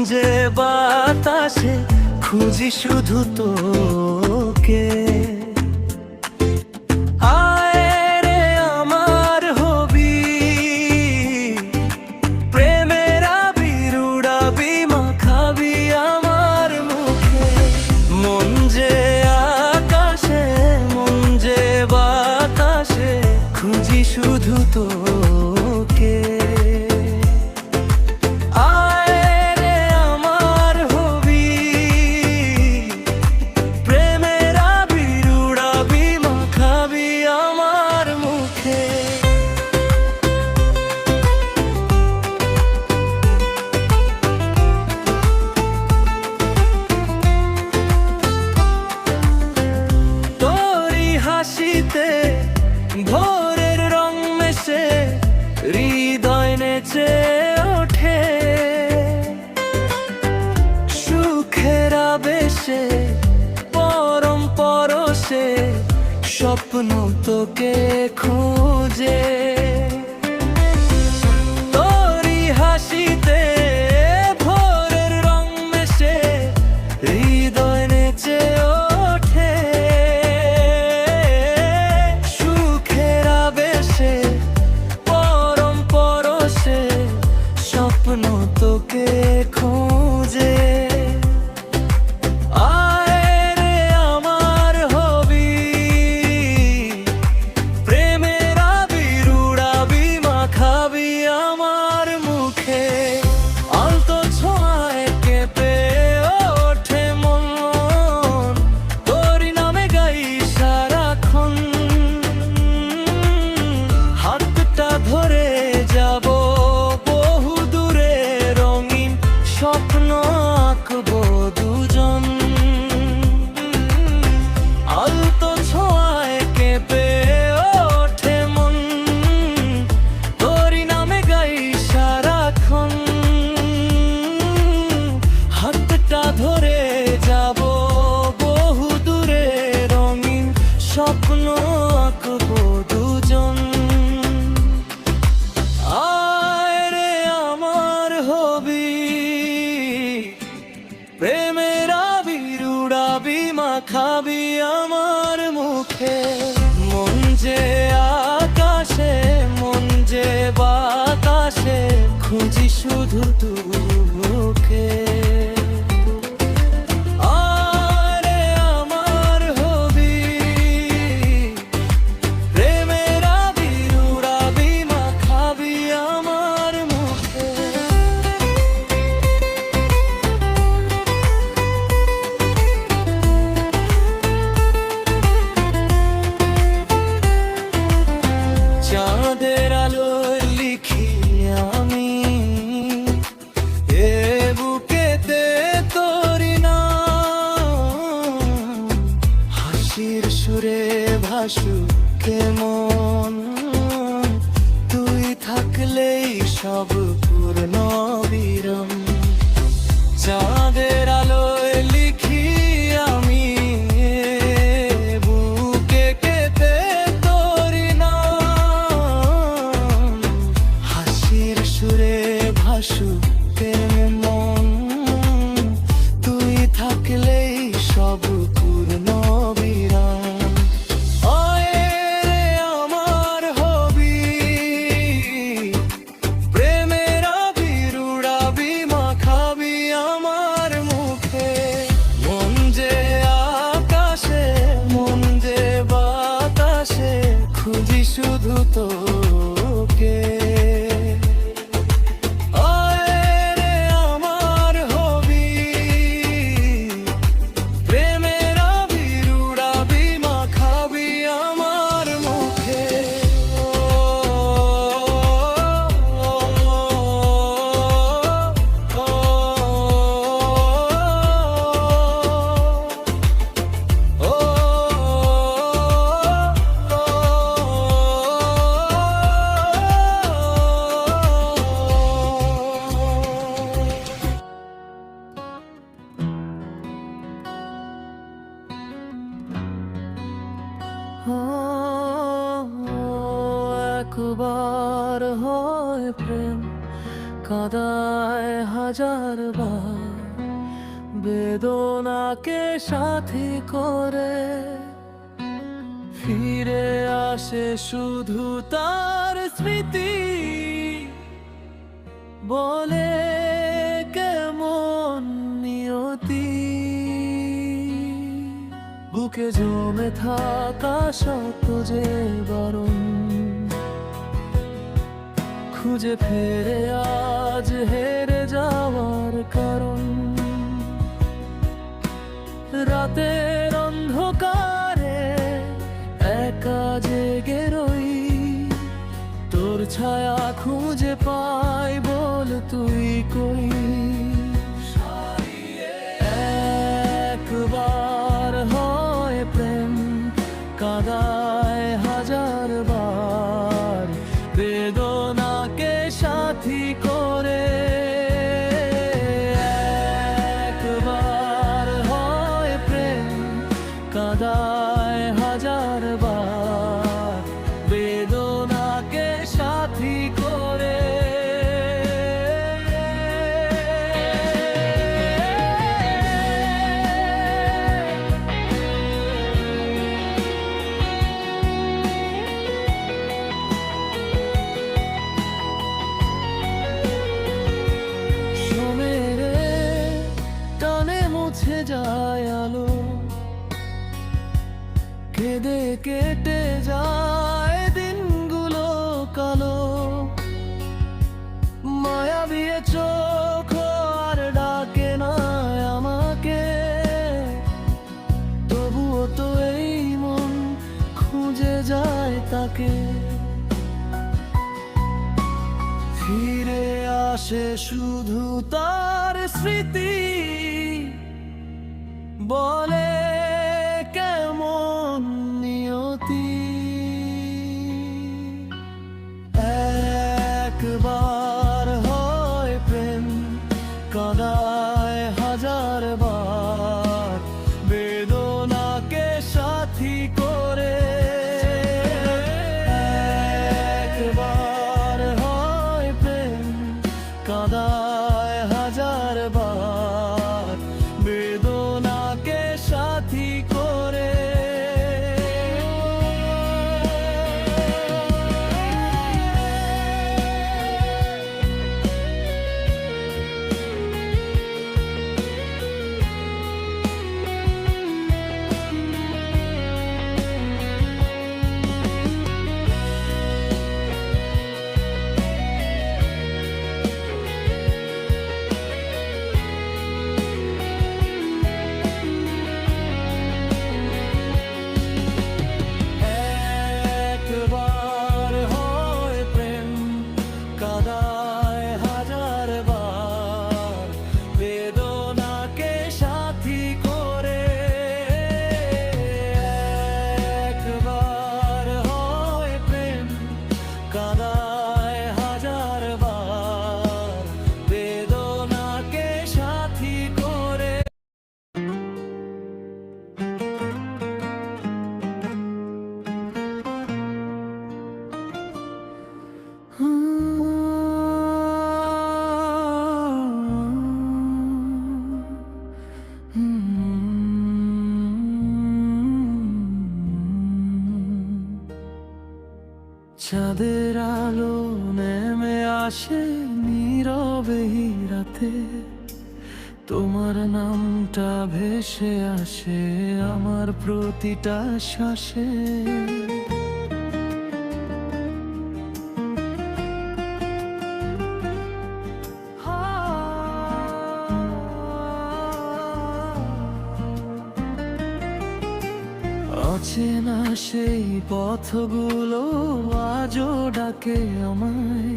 যে বাতাসে খুঁজি শুধু তোকে। আয় রে আমার হবি, প্রেমের আবির উড়াবি, মাখাবি আমার মুখে। মন যে আকাশে, মন যে বাতাসে খুঁজি শুধু তোকে। হাসিতে ভোরের রং মেশে হৃদয় নেচে ওঠে, সুখের আবেশে পরম পরশে স্বপ্ন তোকে খুঁজে। তোরি হাসিতে ভোরের রং মেশে হৃদয় নেচে ওঠে, পরম পরশে স্বপ্ন তোকে খুঁজে। আয় রে আমার হবি, প্রেমের আবির উড়াবি, মাখাবি আমার মুখে। আলতো ছোঁয়ায় কেঁপে ওঠে মন, তোরি নামে গাই সারাক্ষণ। হাতটা ধরে যাব বহু দূরে, রঙিন স্বপ্ন আঁকবো দুজন। আলতো ছোঁয়ায় কেঁপে ওঠে মন, তোরি নামে গাই সারাক্ষণ। হাতটা ধরে যাব বহু দূরে, রঙিন স্বপ্ন আঁকবো দুজন। আয় রে আমার হবি, প্রেমের আবির উড়াবি, মাখাবি আমার মুখে। মন যে আকাশে, মন যে বাতাসে খুঁজি শুধু তোকে। চাঁদের আলোয় লিখি আমি এ বুকেতে তোরি নাম, হাসির সুরে ভাসুক কেমন, তুই থাকলেই সব পূর্ণ বিরাম। চাঁদের আলোয় লিখি আমি বুকে কেঁপে তোরি নাম, হাসির সুরে ভাসুক মন, তুই থাকলেই সব পূর্ণ বিরাম। আয় রে আমার হবি, প্রেমের আবির উড়াবি, মাখাবি আমার মুখে। মন যে আকাশে, মন যে বাতাসে খুঁজি শুধু তোকে। একবার হয় প্রেম কাঁদায় হাজার বার বেদনাকে সাথী করে, ফিরে আসে শুধু তার স্মৃতি, বলে কেমন নিয়তি। বুকে জমে থাকা শত যে বারণ খুঁজে ফেরে আজ হেরে যাওয়ার কারণ। রাতের অন্ধকারে একা জেগে রই, তোর ছায়া খুঁজে পাই, বল তুই কই। একবার হয় প্রেম, কাঁদায় হাজার বার বেদনাকে সাথী করে। একবার হয় প্রেম, কাঁদায় হাজার বার বেদনাকে সাথী করে। মুছে যায় আলো, কেঁদে কেটে যায় দিনগুলো কালো। মায়াবী চোখ আর ডাকে না আমাকে, তবুও তো এই মন খুঁজে যায় তাকে। ফিরে আসে শুধু তার স্মৃতি, বলে কেমন নিয়তি। একবার হয় প্রেম, কাঁদায় হাজার বার বেদনাকে সাথী করে। একবার হয় প্রেম, কাঁদায় হাজার বার বেদনাকে সাথী করে। চাঁদের আলো নেমে আসে নীরবে রাতে, তোমার নামটা ভেসে আসে আমার প্রতিটা শ্বাসে। অচেনা সেই পথগুলো আজও ডাকে আমায়,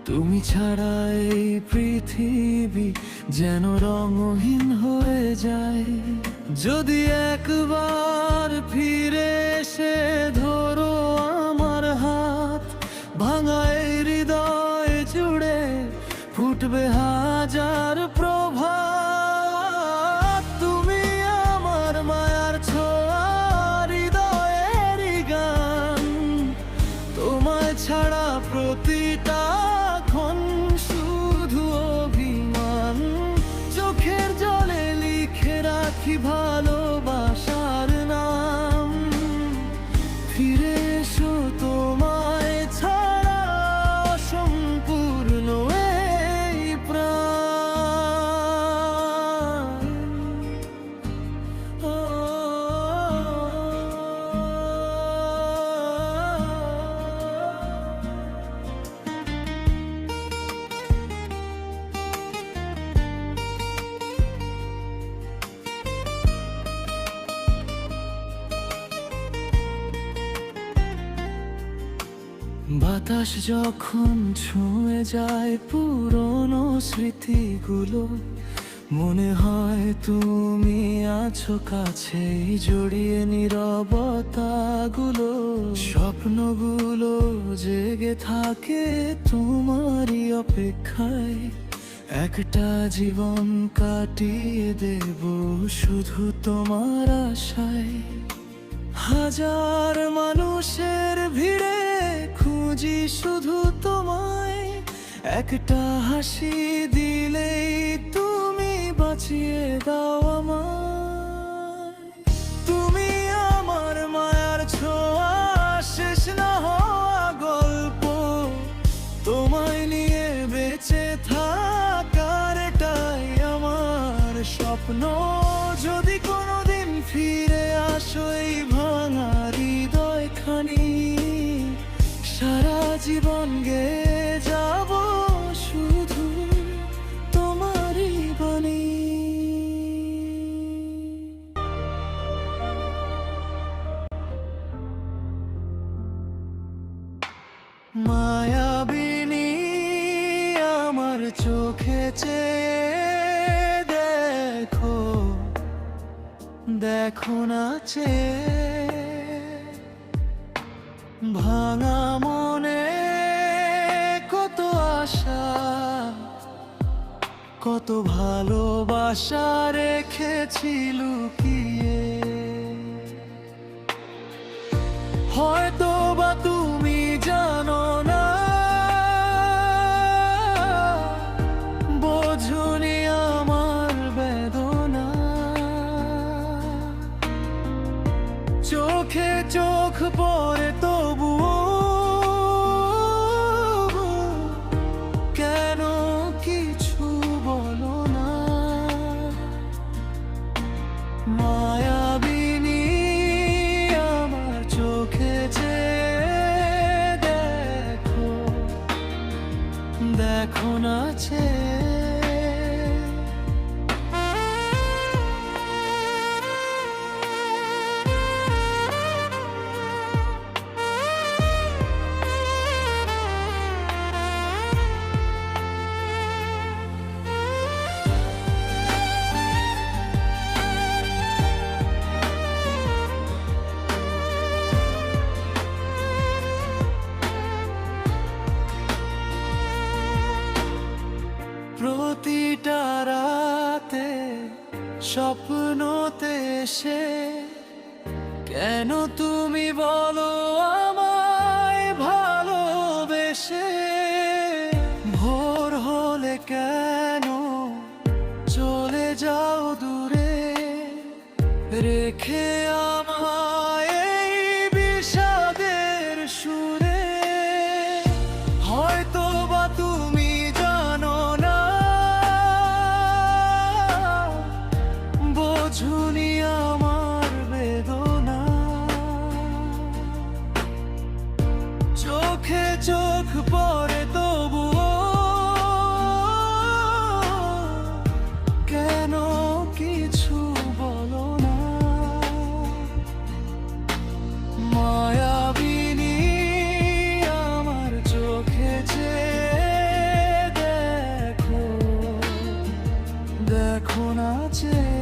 তুমি ছাড়া এই পৃথিবী যেন রঙহীন হয়ে যায়। যদি একবার ফিরে এসে ধরো আমার হাত, ভাঙা এই হৃদয় জুড়ে ফুটবে হাজার প্রভাত। তুমি আমার মায়ার ছোঁয়া, হৃদয়েরই গান, তোমায় ছাড়া প্রতিটা ক্ষণ শুধু বাতাস যখন ছুঁয়ে যায় পুরনো স্মৃতিগুলো, মনে হয় তুমি আছো কাছেই, জড়িয়ে নীরবতাগুলো। স্বপ্নগুলো জেগে থাকে তোমারই অপেক্ষায়, একটা জীবন কাটিয়ে দেব শুধু তোমার আশায়। হাজার মানুষের ভিড়ে খুঁজি শুধু তোমায়, একটা হাসি দিলেই তুমি বাঁচিয়ে দাও আমায়। তুমি আমার মায়ার ছোঁয়া, শেষ না হওয়া গল্প, তোমায় নিয়ে বেঁচে থাকার এটাই আমার স্বপ্ন। যদি কোনোদিন ফিরে আসো এই ভাঙা হৃদয়খানি, সারা জীবন গেয়ে যাব শুধু তোমারই বাণী। মায়াবিনী আমার চোখে চেয়ে দেখো, দেখো না চেয়ে, ভাঙা মনে কত আশা, কত ভালোবাসা রেখেছি লুকিয়ে। হয়তো বা তুমি জানো না, বোঝনি আমার বেদনা। চোখে চোখ পড়ে তবুও কেন কিছু বলো না। মায়াবিনী আমার চোখে চেয়ে দেখো, দেখো না চেয়ে। প্রতিটা রাতে স্বপ্নতে এসে কেন তুমি বলো আমায় ভালোবেসে। ভোর হলে কেন চলে যাও দূরে, রেখে আমায় এই বিষাদের সুরে। হয়তো বা তুমি জানো না, বোঝনি আমার বেদনা। চোখে চোখ পড়ে তবুও কেন কিছু বলো না। মায়াবিনী আমার চোখে চেয়ে দেখো, দেখো না চেয়ে।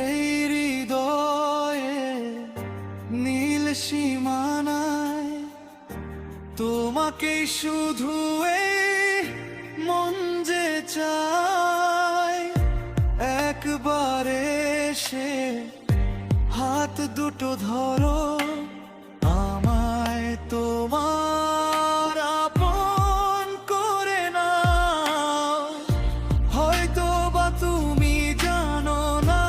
এই হৃদয়ে নীল সীমানায় তোমাকেই শুধু এই মন যে চায়। একবার এসে হাত দুটো ধরো, আমায় তোমার আপন করে নাও। হয়তো বা তুমি জানো না,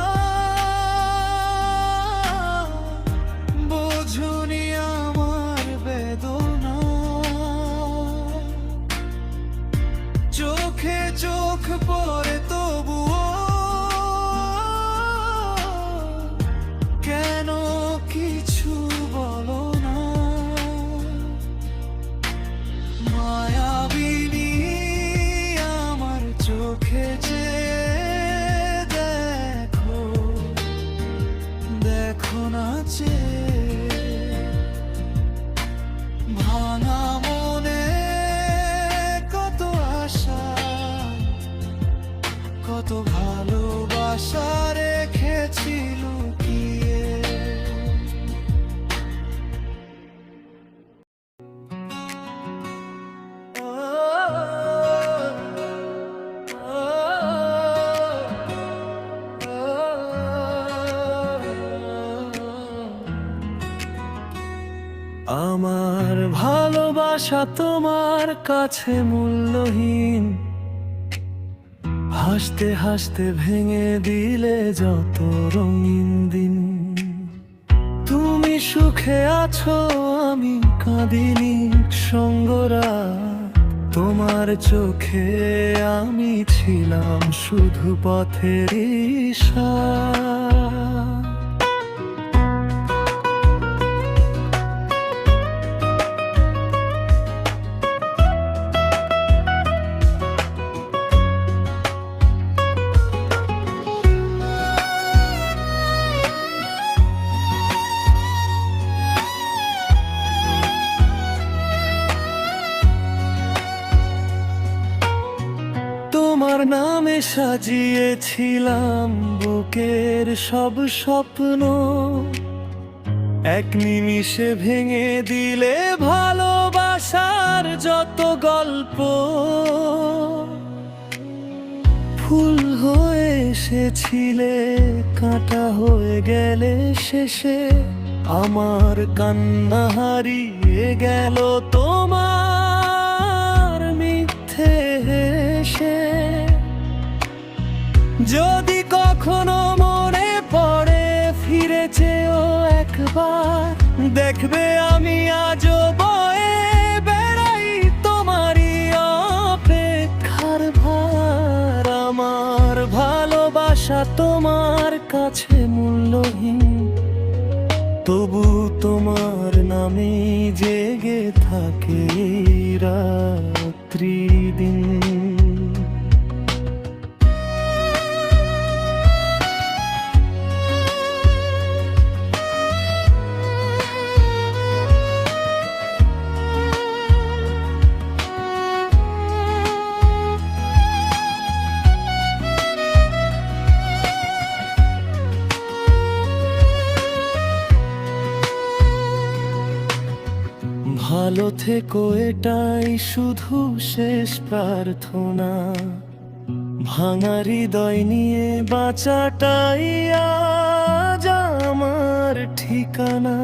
বোঝনি আমার বেদনা। আমার ভালোবাসা তোমার কাছে মূল্যহীন, হাসতে হাসতে ভেঙে দিলে যত রঙিন দিন। তুমি সুখে আছো আমি কাঁদিনি সঙ্গরা, তোমার চোখে আমি ছিলাম শুধু পথের ইশারা। তোমার নামে সাজিয়েছিলাম বুকের সব স্বপ্ন, এক নিমিষে ভেঙে দিলে ভালোবাসার যত গল্প। ফুল হয়ে এসেছিলে কাঁটা হয়ে গেলে শেষে, আমার কান্না হারিয়ে গেল তোমার মিথ্যে হেসে। যদি কখনো মনে পড়ে ফিরে চেয়েও একবার, দেখবে আমি আজও বয়ে বেড়াই তোমারই অপেক্ষার ভার। আমার ভালোবাসা তোমার কাছে মূল্যহীন, তবু তোমার নামে জেগে থাকে রাত্রি দিন। ভালো থেকো এটাই শুধু শেষ প্রার্থনা, ভাঙা হৃদয় নিয়ে বাঁচাটাই আজ আমার ঠিকানা।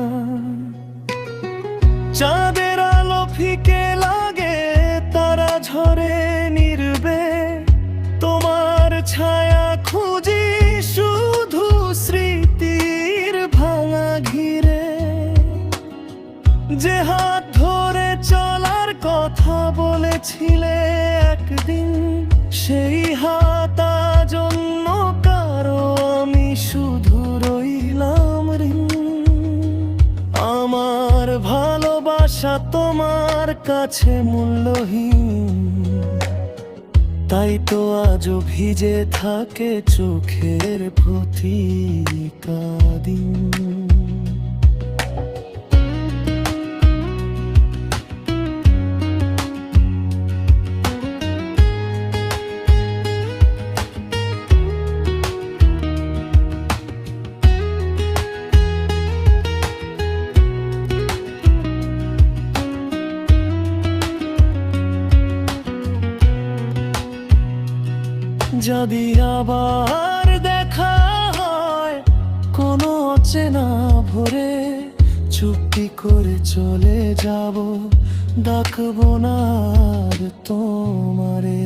চাঁদের আলো ফিকে লাগে তারা ঝরে নির্বে, তোমার ছায়া খুঁজি শুধু স্মৃতির ভাঙা ঘিরে। যে হাত ধরে চলার কথা বলেছিলে একদিন, সেই হাত আজ অন্য কারো, আমি শুধু রইলাম ঋণ। আমার ভালোবাসা তোমার কাছে মূল্যহীন, তাই তো আজও ভিজে থাকে চোখের প্রতিটা দিন। যদি আবার দেখা হয় কোনো অচেনা ভোরে, চুপটি করে চলে যাব, ডাকবো না আর তোমারে।